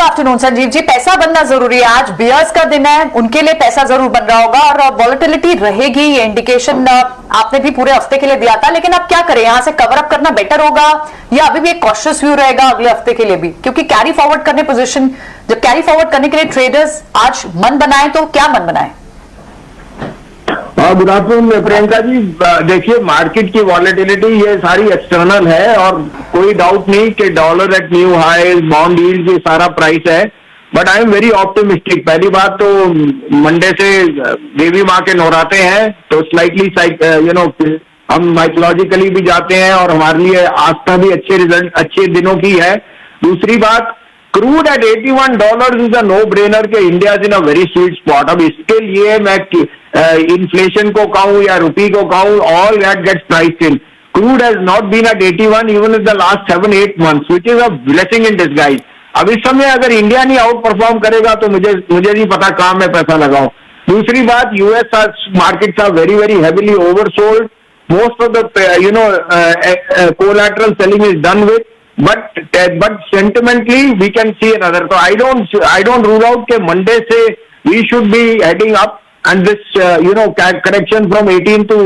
Afternoon Sanjeev ji. पैसा बनना जरूरी है, आज बियर्स का दिन है, उनके लिए पैसा जरूर बन रहा होगा और वॉलेटिलिटी रहेगी, ये इंडिकेशन आपने भी पूरे हफ्ते के लिए दिया था। लेकिन अब क्या करें, यहां से कवर अप करना बेटर होगा या अभी भी एक कॉशियस व्यू रहेगा अगले हफ्ते के लिए भी? क्योंकि कैरी फॉरवर्ड करने पोजीशन, जब कैरी फॉरवर्ड करने के लिए ट्रेडर्स आज मन बनाए तो क्या मन बनाए? Good afternoon Priyanka ji. देखिए, मार्केट की वॉलेटिलिटी ये सारी एक्सटर्नल है और कोई डाउट नहीं कि dollar at new high, bond yield ये सारा प्राइस है। But I am very optimistic. पहली बात तो मंडे से देवी माँ के नवराते हैं, तो स्लाइटली हम माइथोलॉजिकली भी जाते हैं और हमारे लिए आस्था भी अच्छे रिजल्ट, अच्छे दिनों की है। दूसरी बात, crude at $81 is a no brainer के India is in a very sweet spot. अब इसके लिए मैं इन्फ्लेशन को कहूं या रुपी को कहूं, all that gets priced in. Crude has not been at 81 even in the last 7-8 months, which is a blessing in disguise. अब इस समय अगर इंडिया नहीं आउट परफॉर्म करेगा तो मुझे नहीं पता कहां मैं पैसा लगाऊं। दूसरी बात, US markets are very very heavily oversold. Most of the collateral selling is done with, but sentimentally we can see another. So I don't rule out that Monday से we should be heading up, and this correction from 18 to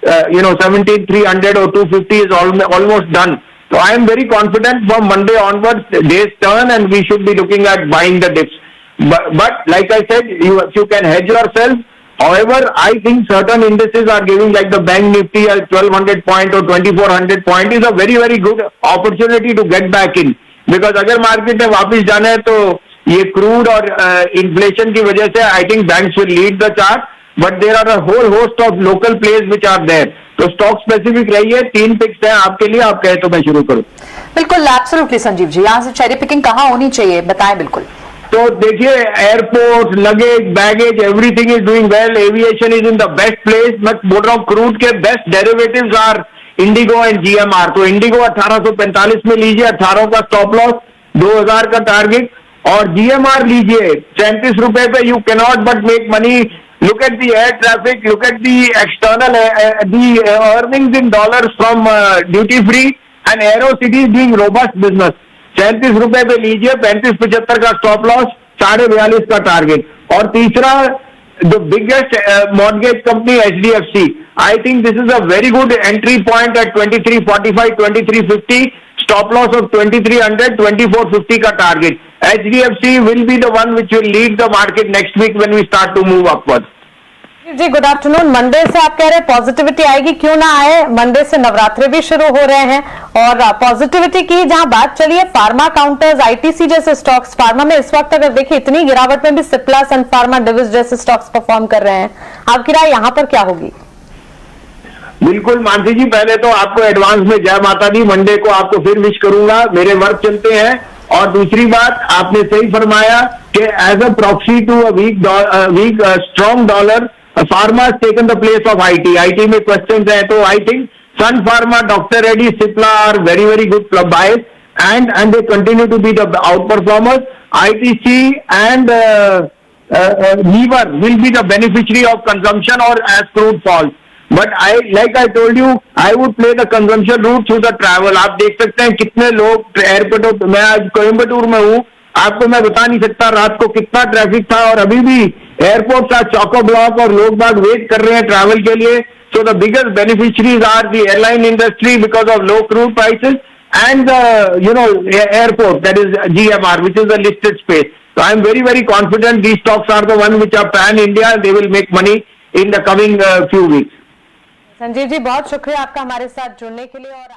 17,300 or 250 is almost done. So I am very confident from Monday onwards days turn and we should be looking at buying the dips. But like I said, you can hedge yourself. However, I think certain indices are giving, like the Bank Nifty at 1200 point or 2400 point is a very very good opportunity to get back in, because अगर market में वापस जाना है तो ये crude और inflation की वजह से I think banks will lead the chart, but there are a whole host of local players which are there. तो स्टॉक स्पेसिफिक रहिए, 3 पिक्स हैं आपके लिए, आप कहे तो मैं शुरू करूं। बिल्कुल, एब्सोल्युटली संजीव जी, यहाँ से चेरी पिकिंग कहाँ होनी चाहिए बताएं। बिल्कुल, तो देखिए, airport, luggage, baggage, everything is doing well. Aviation is in the best place. मैं बोल रहा हूँ क्रूड के best derivatives are IndiGo and GMR. तो इंडिगो 1845 में लीजिए, 18 का स्टॉप लॉस, 2000 का टारगेट, और जीएमआर लीजिए 37 रुपए पे। You cannot but make money. Look at the air traffic, look at the external earnings in dollars from duty free and arrow city doing robust business. 37 रुपए पे लीजिए, 35-75 का स्टॉप लॉस, 42.5 का टारगेट। और तीसरा, the biggest mortgage company HDFC, I think this is a very good entry point at 2345, 2350, stop loss of 2300, 2450 का टारगेट। HDFC will be the one which will lead the market next week when we start to move upward. जी good afternoon. Monday से आप कह रहे हैं positivity आएगी, क्यों ना आए? मंडे से नवरात्रे भी शुरू हो रहे हैं और पॉजिटिविटी की जहां बात चली है, फार्मा काउंटर्स, आईटीसी जैसे स्टॉक्स, फार्मा में इस वक्त अगर देखिए इतनी गिरावट में भी सिप्ला, सन फार्मा, डिविस जैसे स्टॉक्स परफॉर्म कर रहे हैं। आपकी राय यहां पर क्या होगी? बिल्कुल मानसी जी, पहले तो आपको एडवांस में जय माता दी। मंडे को आपको फिर विश करूंगा, मेरे वर्क चलते हैं। और दूसरी बात, आपने सही फरमाया कि as a proxy to a weak strong dollar, pharma has taken the place of IT में क्वेश्चन है, तो I think Sun Pharma, doctor Reddy, Cipla are very very good buyers and they continue to be the outperformers. ITC and Lever will be the beneficiary of consumption or as crude falls. But like I told you, I would play the consumption route through the travel. आप देख सकते हैं कितने लोग airport, मैं आज कोयम्बटूर में हूँ, आपको मैं बता नहीं सकता रात को कितना ट्रैफिक था, और अभी भी एयरपोर्ट का चौको ब्लॉक और लोग बाग वेट कर रहे हैं ट्रैवल के लिए। So the biggest beneficiaries are the airline industry because of low crude prices and airport, that is GMR, which is a listed space. So I am very very confident these stocks are the one which are pan India. They will make money in the coming few weeks. Sanjeev ji, बहुत शुक्रिया आपका हमारे साथ जुड़ने के लिए। और